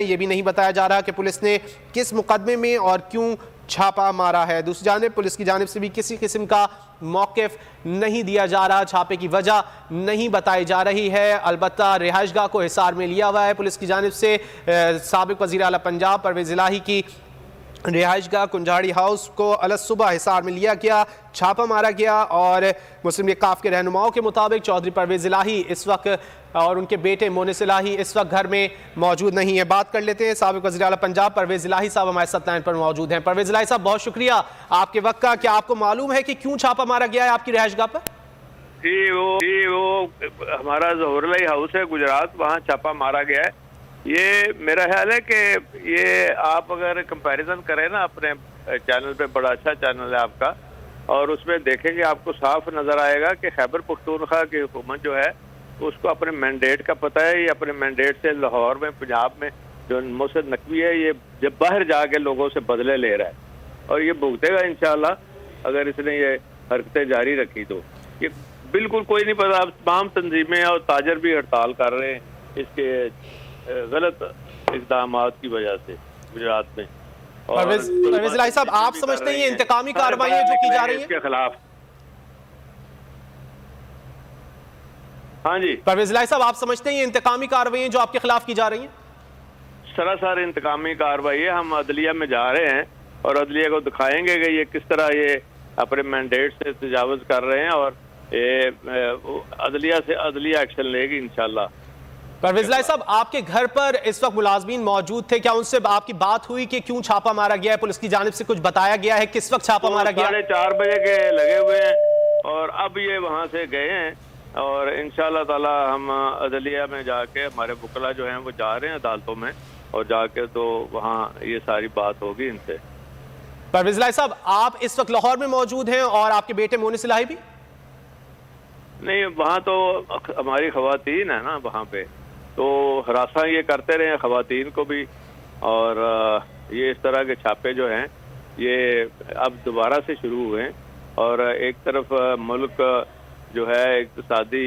ये भी नहीं बताया जा रहा कि पुलिस ने किस मुकदमे में और क्यों छापा मारा है। दूसरी जानिब पुलिस की जानिब से भी किसी किस्म का मौक़िफ़ नहीं दिया जा रहा, छापे की वजह नहीं बताई जा रही है। अलबत्ता रिहाइशगाह को हिसार में लिया हुआ है पुलिस की जानिब से। साबिक़ वज़ीर आला पंजाब परवेज़ इलाही की रिहाइशगाह कुंजाड़ी हाउस को अलग सुबह हिसार में लिया गया, छापा मारा गया और मुस्लिम लीग काफ के रहनुमाओं के मुताबिक चौधरी परवेज़ इलाही इस वक्त और उनके बेटे मोनिस इलाही इस वक्त घर में मौजूद नहीं है। बात कर लेते हैं साबिक़ वज़ीर आला पंजाब परवेज़ इलाही साहब हमारे साथ लाइन पर मौजूद हैं। परवेज़ इलाही साहब, बहुत शुक्रिया आपके वक्त का। क्या आपको मालूम है कि क्यों छापा मारा गया है आपकी रिहाइशगाह पर? जी वो हमारा ज़ोहर इलाही हाउस है गुजरात, वहाँ छापा मारा गया है। ये मेरा ख्याल है कि ये आप अगर कंपैरिजन करें ना अपने चैनल पे, बड़ा अच्छा चैनल है आपका, और उसमें देखेंगे आपको साफ नज़र आएगा कि खैबर पख्तूनख्वा की हुकूमत जो है उसको अपने मैंडेट का पता है। ये अपने मैंडेट से लाहौर में, पंजाब में जो मोहसिन नकवी है, ये जब बाहर जाके लोगों से बदले ले रहा है और ये भुगतेगा इंशाल्लाह अगर इसने ये हरकतें जारी रखी तो। ये बिल्कुल कोई नहीं पता, तमाम तंजीमें और ताजर भी हड़ताल कर रहे हैं इसके गलत इक़दाम की वजह से गुजरात में। परवेज़ इलाही साहब, आप समझते हैं ये इंतकामी कार्रवाइयां जो की जा रही हैं इसके खिलाफ? हाँ जी परवेज़ इलाही साहब, आप समझते हैं ये इंतकामी कार्रवाइयां जो आपके खिलाफ की जा रही हैं? सरासर इंतकामी कार्रवाई है। हम अदलिया में जा रहे हैं और अदलिया को दिखाएंगे कि ये किस तरह ये अपने मैंडेट से तजावुज़ कर रहे हैं और ये अदलिया से अदलिया एक्शन लेगी इंशाल्लाह। परवेज़ इलाही साहब, आपके घर पर इस वक्त मुलाजमीन मौजूद थे, क्या उनसे आपकी बात हुई कि क्यों छापा मारा गया है? पुलिस की जानिब से कुछ बताया गया है किस वक्त छापा मारा गया? 4:30 बजे के लगे हुए हैं और अब ये वहाँ से गए हैं और इंशाल्लाह ताला हम अदलिया में जाके, हमारे वकला जो हैं वो जा रहे हैं अदालतों में और जाके तो वहाँ ये सारी बात होगी इनसे। परवेज़ इलाही साहब, आप इस वक्त लाहौर में मौजूद हैं और आपके बेटे मोनिस इलाही भी? नहीं, वहाँ तो हमारी खवातीन है ना वहाँ पे, तो हरासा ये करते रहे खवातीन को भी, और ये इस तरह के छापे जो हैं ये अब दोबारा से शुरू हुए हैं और एक तरफ मुल्क जो है इक़्तिसादी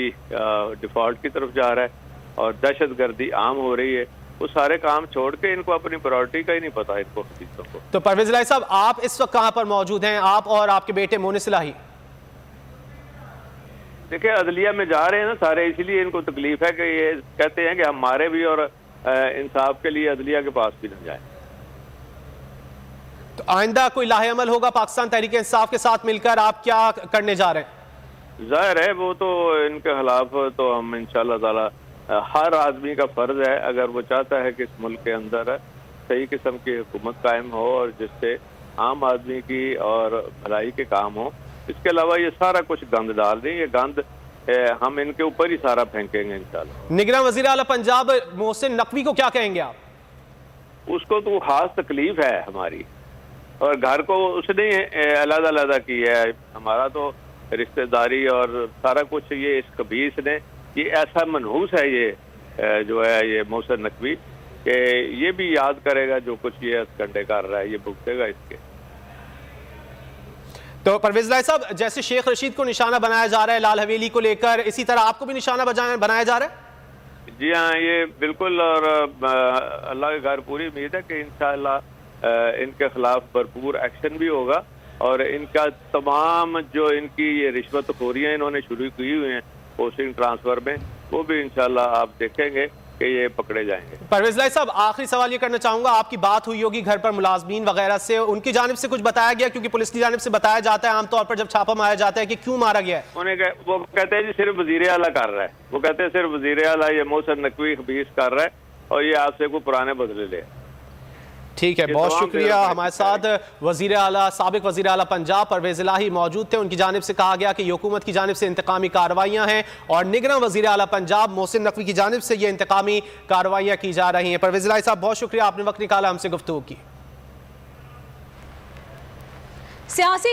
डिफ़ॉल्ट की तरफ जा रहा है और दहशतगर्दी आम हो रही है। वो सारे काम छोड़ के इनको अपनी प्रायोरिटी का ही नहीं पता इनको हकीकतों को। तो परवेज़ इलाही साहब, आप इस वक्त कहाँ पर मौजूद हैं, आप और आपके बेटे मोनिस इलाही? देखिए, अदलिया में जा रहे हैं ना सारे, इसलिए इनको तकलीफ है कि ये कहते हैं कि हम मारे भी और इंसाफ के लिए अदलिया के पास भी न जाए। तो आइंदा कोई लाहे अमल होगा पाकिस्तान तहरीक इंसाफ के साथ मिलकर? आप क्या करने जा रहे हैं? जाहिर है वो तो इनके खिलाफ तो हम इंशाल्लाह ताला, हर आदमी का फर्ज है अगर वो चाहता है कि इस मुल्क के अंदर सही किस्म की हुकूमत कायम हो और जिससे आम आदमी की और भलाई के काम हो। इसके अलावा ये सारा कुछ गंद डाल दें, ये गंद हम इनके ऊपर ही सारा फेंकेंगे इंशाल्लाह। निगरान वज़ीर आला पंजाब मोहसिन नकवी को क्या कहेंगे आप? उसको तो खास तकलीफ है हमारी, और घर को उसने अलग-अलग किया है। हमारा तो रिश्तेदारी और सारा कुछ ये इस खबीस ने, ये ऐसा मनहूस है ये जो है ये मोहसिन नकवी, कि ये भी याद करेगा जो कुछ ये हथकंडे कर रहा है, ये भुगतेगा इसके। तो परवेज़ इलाही साहब, जैसे शेख रशीद को निशाना बनाया जा रहा है लाल हवेली को लेकर, इसी तरह आपको भी निशाना बनाया जा रहा है? जी हाँ, ये बिल्कुल, और अल्लाह के घर पूरी उम्मीद है कि इंशाअल्लाह इनके खिलाफ भरपूर एक्शन भी होगा और इनका तमाम जो इनकी ये रिश्वतखोरियाँ इन्होंने शुरू की हुई हैं पोस्टिंग ट्रांसफर में, वो भी इंशाल्लाह आप देखेंगे कि ये पकड़े जाएंगे। परवेज़ इलाही साहब, आखिरी सवाल ये करना चाहूंगा, आपकी बात हुई होगी घर पर मुलाजमीन वगैरह से, उनकी जानिब से कुछ बताया गया? क्योंकि पुलिस की जानिब से बताया जाता है आमतौर पर जब छापा मारा जाता है कि क्यों मारा गया है, वो कहते हैं जी सिर्फ वज़ीर आला कर रहा है, वो कहते हैं सिर्फ वज़ीर आला ये मोहसिन नकवी खबीस कर रहा है और ये आपसे कोई पुराने बदले ले। ठीक है, बहुत शुक्रिया। हमारे साथ वज़ीर आला, साबिक़ वज़ीर आला पंजाब परवेज़ इलाही मौजूद थे। उनकी जानिब से कहा गया कि हुकूमत की जानिब से इंतकामी कार्रवाइयाँ हैं और निगरान वज़ीर आला पंजाब मोहसिन नकवी की जानिब से ये इंतकामी कार्रवाइयाँ की जा रही हैं। परवेज़ इलाही साहब, बहुत शुक्रिया, आपने वक्त निकाला हमसे गुफ्तगू की। सियासी